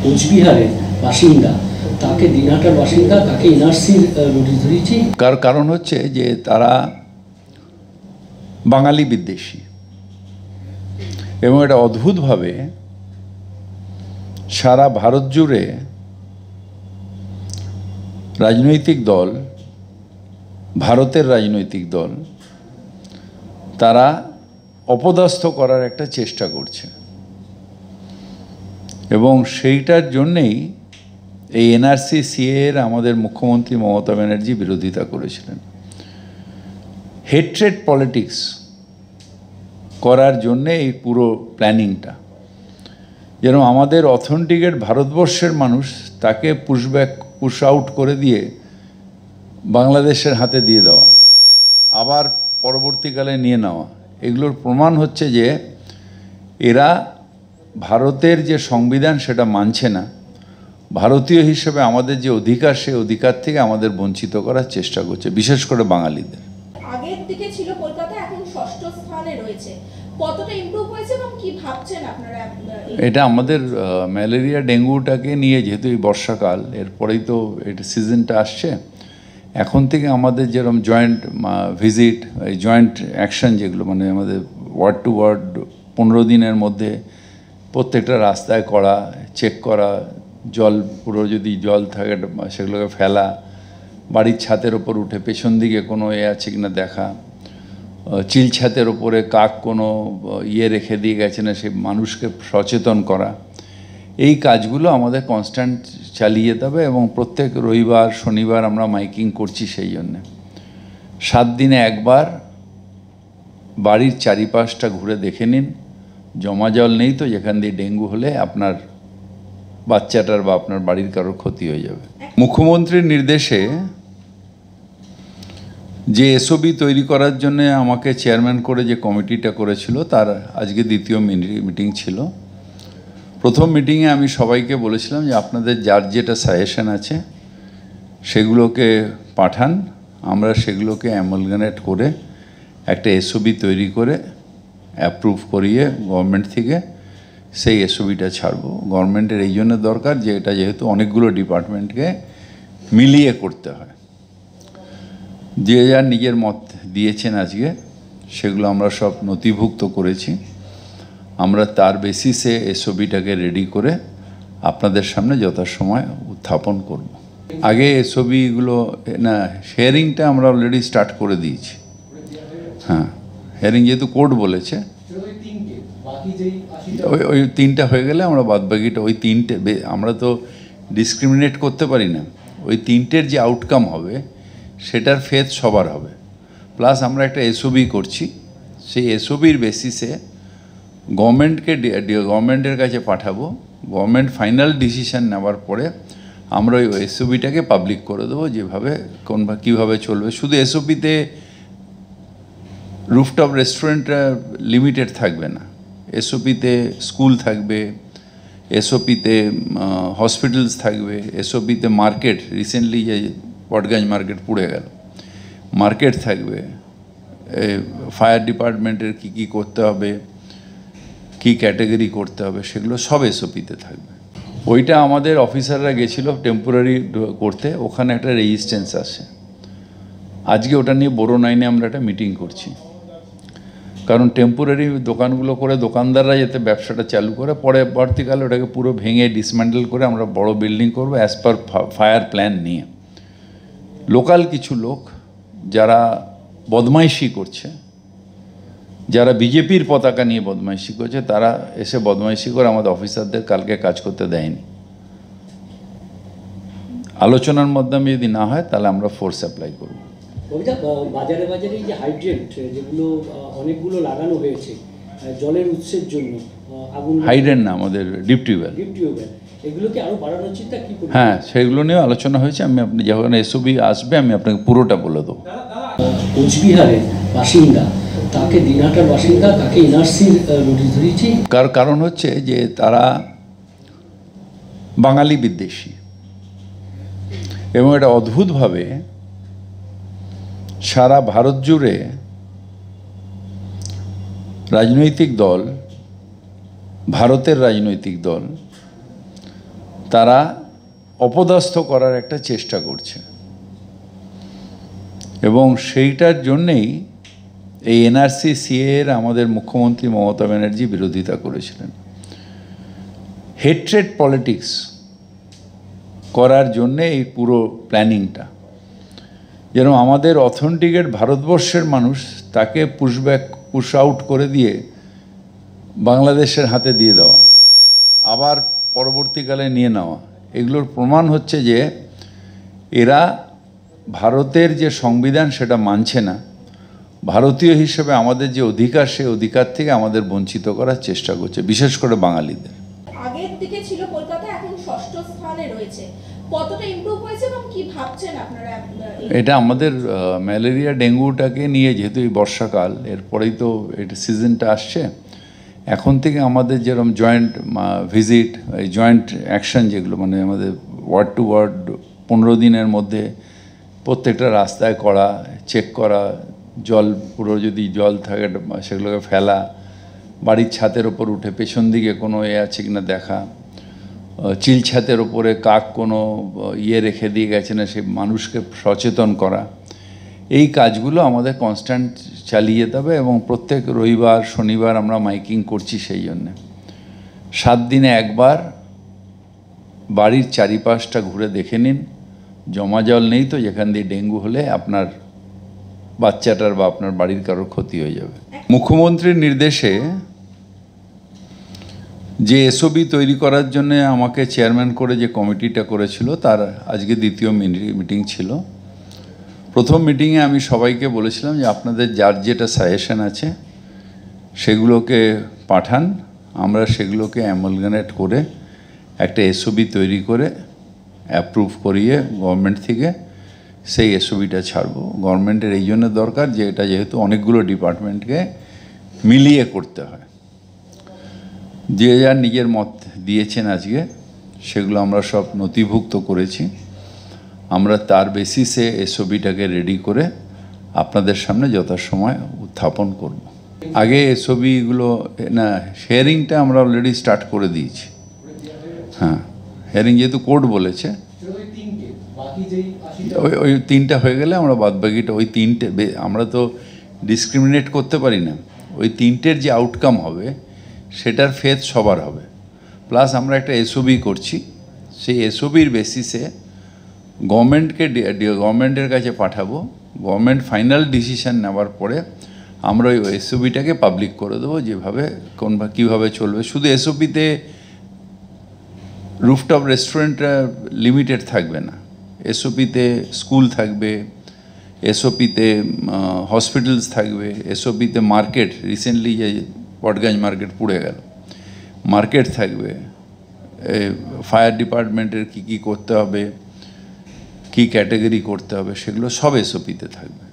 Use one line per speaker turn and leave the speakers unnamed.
কোচবিহারের বাসিন্দা, তাকে দিনহাটার বাসিন্দা, তাকে এনআরসির নোটিশ ধরিয়েছি।
কারণ হচ্ছে যে তারা বাঙালি বিদ্বেষী এবং এটা অদ্ভুতভাবে সারা ভারত জুড়ে রাজনৈতিক দল, ভারতের রাজনৈতিক দল, তারা অপদস্থ করার একটা চেষ্টা করছে এবং সেইটার জন্যেই এই এনআরসি সিএর আমাদের মুখ্যমন্ত্রী মমতা ব্যানার্জি বিরোধিতা করেছিলেন। হেট্রেড পলিটিক্স করার জন্যে এই পুরো প্ল্যানিংটা, যেন আমাদের অথেন্টিকেট ভারতবর্ষের মানুষ তাকে পুশ আউট করে দিয়ে বাংলাদেশের হাতে দিয়ে দেওয়া, আবার পরবর্তীকালে নিয়ে নেওয়া। এগুলোর প্রমাণ হচ্ছে যে এরা ভারতের যে সংবিধান সেটা মানছে না, ভারতীয় হিসেবে আমাদের যে অধিকার, সেই অধিকার থেকে আমাদের বঞ্চিত করার চেষ্টা করছে, বিশেষ করে বাঙালিদের।
আগের দিকে ছিল কলকাতা, এখন ষষ্ঠ স্থানে রয়েছে, কতটা ইমপ্রুভ হয়েছে এবং কি ভাবছেন আপনারা?
এটা আমাদের ম্যালেরিয়া ডেঙ্গুটাকে নিয়ে, যেহেতু এই বর্ষাকাল, এরপরেই তো এটা সিজনটা আসছে, এখন থেকে আমাদের যেরকম জয়েন্ট ভিজিট, এই জয়েন্ট অ্যাকশন যেগুলো, মানে আমাদের ওয়ার্ড টু ওয়ার্ড 15 দিনের মধ্যে প্রত্যেকটা রাস্তায় করা, চেক করা, জল পুরো যদি জল থাকে সেগুলোকে ফেলা, বাড়ির ছাতের ওপর উঠে পেছন দিকে কোনো আছে কিনা দেখা, চিল ছাতের ওপরে কাক কোনো রেখে দিয়ে গেছে না, সে মানুষকে সচেতন করা, এই কাজগুলো আমাদের কনস্ট্যান্ট চালিয়ে যেতে হবে। এবং প্রত্যেক রবিবার শনিবার আমরা মাইকিং করছি সেই জন্যে। 7 দিনে একবার বাড়ির চারিপাশটা ঘুরে দেখে নিন, জমা জল নেই তো, যেখান দিয়ে ডেঙ্গু হলে আপনার বাচ্চাটার বা আপনার বাড়ির কারোর ক্ষতি হয়ে যাবে। মুখ্যমন্ত্রীর নির্দেশে যে এসওবি তৈরি করার জন্য আমাকে চেয়ারম্যান করে যে কমিটিটা করেছিল, তার আজকে দ্বিতীয় মিটিং ছিল। প্রথম মিটিংয়ে আমি সবাইকে বলেছিলাম যে আপনাদের যার যেটা সাজেশন আছে সেগুলোকে পাঠান, আমরা সেগুলোকে অ্যামালগামেট করে একটা এসওবি তৈরি করে অ্যাপ্রুভ করিয়ে গভর্নমেন্ট থেকে সেই এসওবিটা ছাড়ব। গভর্নমেন্টের এই জন্য দরকার যে এটা যেহেতু অনেকগুলো ডিপার্টমেন্টকে মিলিয়ে করতে হয়, যে যার নিজের মত দিয়েছেন আজকে, সেগুলো আমরা সব নথিভুক্ত করেছি। আমরা তার বেসিসে এসওবিটাকে রেডি করে আপনাদের সামনে যথাসময় উত্থাপন করব। আগে এসওবিগুলো না, হিয়ারিংটা আমরা অলরেডি স্টার্ট করে দিয়েছি। হ্যাঁ, হিয়ারিং যেহেতু কোর্ট বলেছে, ওই 3টা হয়ে গেলে আমরা বাদবাকিটা, ওই 3টে আমরা তো ডিসক্রিমিনেট করতে পারি না, ওই 3টের যে আউটকাম হবে সেটার ফেথ সবার হবে। প্লাস আমরা একটা এসওবি করছি, সেই এসওবির বেসিসে গভর্নমেন্টের কাছে পাঠাবো। গভর্নমেন্ট ফাইনাল ডিসিশন নেওয়ার পরে আমরা ওই এসওবিটাকে পাবলিক করে দেবো, যেভাবে কীভাবে চলবে। শুধু এসওপিতে রুফটপ রেস্টুরেন্টটা লিমিটেড থাকবে না, এসওপিতে স্কুল থাকবে, এসওপিতে হসপিটালস থাকবে, এসওপিতে মার্কেট, রিসেন্টলি যে পটগঞ্জ মার্কেট পুড়ে গেল, মার্কেট থাকবে, ফায়ার ডিপার্টমেন্টের কী করতে হবে, কী ক্যাটাগরি করতে হবে, সেগুলো সব এসওপিতে থাকবে। ওইটা আমাদের অফিসাররা গেছিল টেম্পোরারি করতে, ওখানে একটা রেজিস্ট্যান্স আছে। আজকে ওটা নিয়ে বড় নাইনে আমরা একটা মিটিং করছি, কারণ টেম্পোরারি দোকানগুলো করে দোকানদাররা যাতে ব্যবসাটা চালু করে, পরবর্তীকালে ওটাকে পুরো ভেঙে ডিসম্যান্ডেল করে আমরা বড় বিল্ডিং করবো অ্যাজ পার ফায়ার প্ল্যান নিয়ে। লোকাল কিছু লোক যারা বদমাইশি করছে, যারা বিজেপির পতাকা নিয়ে বদমাইশি করছে, তারা এসে বদমাইশি করে আমাদের অফিসারদের কালকে কাজ করতে দেয়নি। আলোচনার মাধ্যমে যদি না হয় তাহলে আমরা ফোর্স অ্যাপ্লাই করব।
বাজারে বাজারে যে হাইড্রেন্ট যেগুলো অনেকগুলো লাগানো হয়েছে জলের উৎসের জন্য, আগুন
হাইড্রেন্ট না, আমাদের ডিপ টিউবওয়েল,
এগুলোকে আরো বাড়ানোর চিন্তা কি করবেন?
হ্যাঁ, সেগুলো নিয়েও আলোচনা হয়েছে। আপনি যখন এসওবি আসবে আমি আপনাকে পুরোটা বলে দেবো।
কোচবিহারের বাসিন্দা, তাকে দিনহাটার বাসিন্দা, তাকে এনআরসির নোটিশ ধরিয়েছি।
কারণ হচ্ছে যে তারা বাঙালি বিদ্বেষী এবং এটা অদ্ভুতভাবে সারা ভারত জুড়ে রাজনৈতিক দল, ভারতের রাজনৈতিক দল, তারা অপদস্থ করার একটা চেষ্টা করছে, এবং সেইটার জন্যেই এই এনআরসি সিএর আমাদের মুখ্যমন্ত্রী মমতা ব্যানার্জি বিরোধিতা করেছিলেন। হেট্রেড পলিটিক্স করার জন্যে এই পুরো প্ল্যানিংটা, যেন আমাদের অথেন্টিকেট ভারতবর্ষের মানুষ তাকে পুশ আউট করে দিয়ে বাংলাদেশের হাতে দিয়ে দেওয়া, আবার পরবর্তীকালে নিয়ে নেওয়া। এগুলোর প্রমাণ হচ্ছে যে এরা ভারতের যে সংবিধান সেটা মানছে না, ভারতীয় হিসেবে আমাদের যে অধিকার, সেই অধিকার থেকে আমাদের বঞ্চিত করার চেষ্টা করছে, বিশেষ করে বাঙালিদের।
আগের দিকে ছিল কলকাতা, এখন ষষ্ঠ স্থানে রয়েছে, কতটা ইমপ্রুভ হয়েছে এবং কি ভাবছেন আপনারা?
এটা আমাদের ম্যালেরিয়া ডেঙ্গুটাকে নিয়ে, যেহেতু এই বর্ষাকাল, এরপরেই তো এটা সিজনটা আসছে, এখন থেকে আমাদের যেরকম জয়েন্ট ভিজিট, এই জয়েন্ট অ্যাকশন যেগুলো, মানে আমাদের ওয়ার্ড টু ওয়ার্ড 15 দিনের মধ্যে প্রত্যেকটা রাস্তায় করা, চেক করা, জল পুরো যদি জল থাকে সেগুলোকে ফেলা, বাড়ির ছাতের ওপর উঠে পেছন দিকে কোনো আছে কিনা দেখা, চিল ছাতের ওপরে কাক কোনো রেখে দিয়ে গেছে না, সে মানুষকে সচেতন করা, এই কাজগুলো আমাদের কনস্ট্যান্ট চালিয়ে যেতে হবে। এবং প্রত্যেক রবিবার শনিবার আমরা মাইকিং করছি সেই জন্যে। 7 দিনে একবার বাড়ির চারিপাশটা ঘুরে দেখে নিন, জমা জল নেই তো, যেখান দিয়ে ডেঙ্গু হলে আপনার বাচ্চাটার বা আপনার বাড়ির কারোর ক্ষতি হয়ে যাবে। মুখ্যমন্ত্রীর নির্দেশে যে এসওপি তৈরি করার জন্য আমাকে চেয়ারম্যান করে যে কমিটিটা করেছিল, তার আজকে দ্বিতীয় মিটিং ছিল। প্রথম মিটিংয়ে আমি সবাইকে বলেছিলাম যে আপনাদের যার যেটা সাজেশন আছে সেগুলোকে পাঠান, আমরা সেগুলোকে অ্যামালগামেট করে একটা এসওপি তৈরি করে অ্যাপ্রুভ করিয়ে গভর্নমেন্ট থেকে সেই এসওপিটা ছাড়বো। গভর্নমেন্টের এই জন্য দরকার যে এটা যেহেতু অনেকগুলো ডিপার্টমেন্টকে মিলিয়ে করতে হয়, যে যার নিজের মত দিয়েছেন আজকে, সেগুলো আমরা সব নথিভুক্ত করেছি। আমরা তার বেসিসে এসওপিটাকে রেডি করে আপনাদের সামনে যথাসময় উত্থাপন করব। আগে এসওপিগুলো না, হিয়ারিংটা আমরা অলরেডি স্টার্ট করে দিয়েছি। হ্যাঁ, হিয়ারিং যেহেতু কোর্ট বলেছে, ওই 3টা হয়ে গেলে আমরা বাদবাকিটা, ওই 3টে আমরা তো ডিসক্রিমিনেট করতে পারি না, ওই 3টের যে আউটকাম হবে সেটার ফেথ সবার হবে। প্লাস আমরা একটা এসওপি করছি, সেই এসওপির বেসিসে গভর্নমেন্টের কাছে পাঠাবো। গভর্নমেন্ট ফাইনাল ডিসিশন নেওয়ার পরে আমরা ওই এসওপিটাকে পাবলিক করে দেবো, যেভাবে কীভাবে চলবে। শুধু এসওপিতে রুফটপ রেস্টুরেন্টটা লিমিটেড থাকবে না, এসওপিতে স্কুল থাকবে, এসওপিতে হসপিটালস থাকবে, এসওপিতে মার্কেট, রিসেন্টলি যে পটগঞ্জ মার্কেট পুড়ে গেল, মার্কেট থাকবে, ফায়ার ডিপার্টমেন্টের কী করতে হবে, কী ক্যাটাগরি করতে হবে, সেগুলো সব এসওপিতে থাকবে।